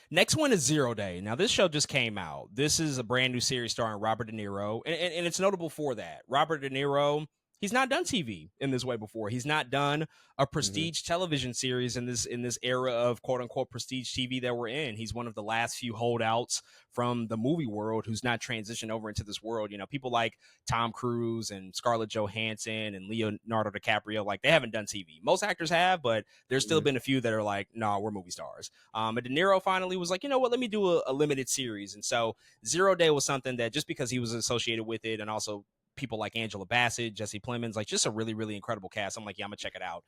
Next one is Zero Day. Now, this show just came out. This is a brand new series starring Robert De Niro, and it's notable for that. Robert De Niro, he's not done TV in this way before. He's not done a Hmm. prestige television series in this era of quote unquote prestige TV that we're in. He's one of the last few holdouts from the movie world who's not transitioned over into this world. You know, people like Tom Cruise and Scarlett Johansson and Leonardo DiCaprio, like they haven't done TV. Most actors have, but there's still Hmm. been a few that are like, nah, we're movie stars. And De Niro finally was like, you know what, let me do a limited series. And so Zero Day was something that just because he was associated with it and also people like Angela Bassett, Jesse Plemons, like just a really, really incredible cast. I'm like, yeah, I'm gonna check it out.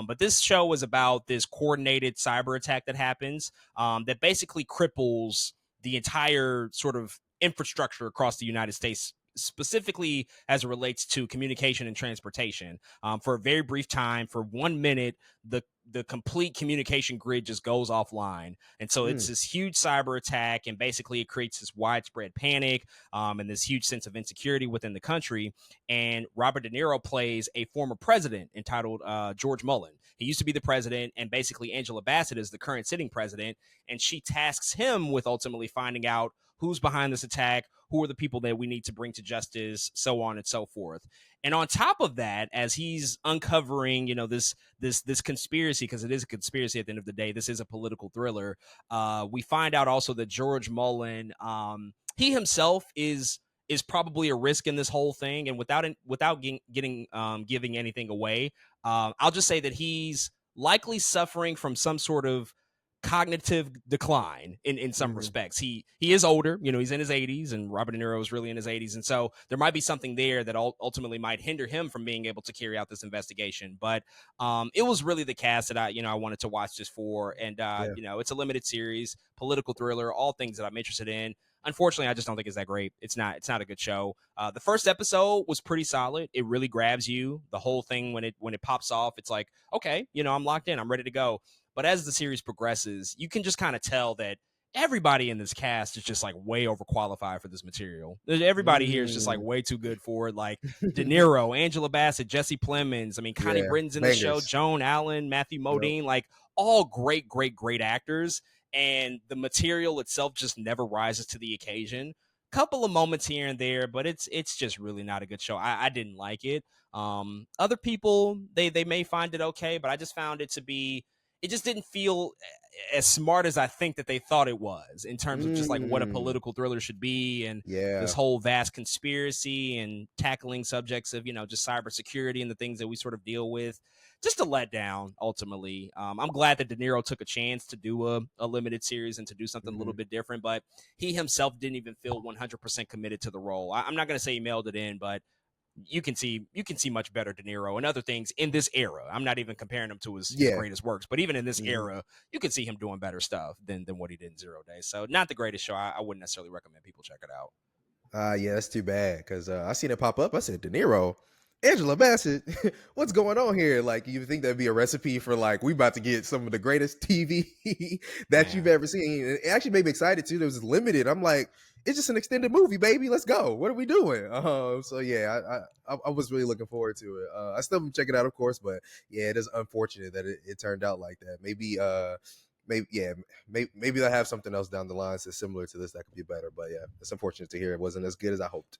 But this show was about this coordinated cyber attack that happens that basically cripples the entire sort of infrastructure across the United States, specifically as it relates to communication and transportation. For a very brief time, for 1 minute, the complete communication grid just goes offline, and so it's Mm. this huge cyber attack, and basically it creates this widespread panic and this huge sense of insecurity within the country. And Robert De Niro plays a former president entitled George Mullen. He used to be the president, and basically Angela Bassett is the current sitting president, and she tasks him with ultimately finding out who's behind this attack, who are the people that we need to bring to justice, so on and so forth. And on top of that, as he's uncovering, you know, this conspiracy, because it is a conspiracy at the end of the day, this is a political thriller. We find out also that George Mullen, he himself is probably a risk in this whole thing. And without getting giving anything away, I'll just say that he's likely suffering from some sort of cognitive decline in some Hmm. respects. He is older, you know, he's in his 80s, and Robert De Niro is really in his 80s, and so there might be something there that ultimately might hinder him from being able to carry out this investigation. But it was really the cast that I wanted to watch this for, and Yeah. it's a limited series, political thriller, all things that I'm interested in. Unfortunately, I just don't think it's that great. It's not a good show. The first episode was pretty solid. It really grabs you. The whole thing when it pops off, it's like, okay, I'm locked in. I'm ready to go. But as the series progresses, you can just kind of tell that everybody in this cast is just like way overqualified for this material. Everybody here is just like Mm. way too good for it. Like De Niro, Angela Bassett, Jesse Plemons. I mean, Connie Yeah, Britton's in the show, bangers. Joan Allen, Matthew Yep. Modine, like all great, great, great actors. And the material itself just never rises to the occasion. Couple of moments here and there, but it's just really not a good show. I didn't like it. Other people they may find it okay, but I just found it to be, it just didn't feel as smart as I think that they thought it was in terms of just like what a Mm. political thriller should be, and this Yeah. whole vast conspiracy and tackling subjects of just cybersecurity and the things that we sort of deal with. Just a letdown ultimately. I'm glad that De Niro took a chance to do a limited series and to do something a little Hmm. bit different, but he himself didn't even feel 100% committed to the role. I'm not going to say he mailed it in, but you can see much better De Niro and other things in this era. I'm not even comparing him to his Yeah. greatest works, but even in this Hmm. era, you can see him doing better stuff than what he did in Zero Days. So not the greatest show. I wouldn't necessarily recommend people check it out. Yeah, that's too bad because I seen it pop up. I said, De Niro, Angela Bassett, what's going on here? Like, you think that'd be a recipe for like we about to get some of the greatest TV that you've Man, ever seen? It actually made me excited too. It was limited. I'm like, it's just an extended movie, baby. Let's go. What are we doing? So yeah, I was really looking forward to it. I still check it out, of course, but yeah, it is unfortunate that it turned out like that. Maybe yeah, maybe they'll have something else down the line that's similar to this that could be better. But yeah, it's unfortunate to hear it wasn't as good as I hoped.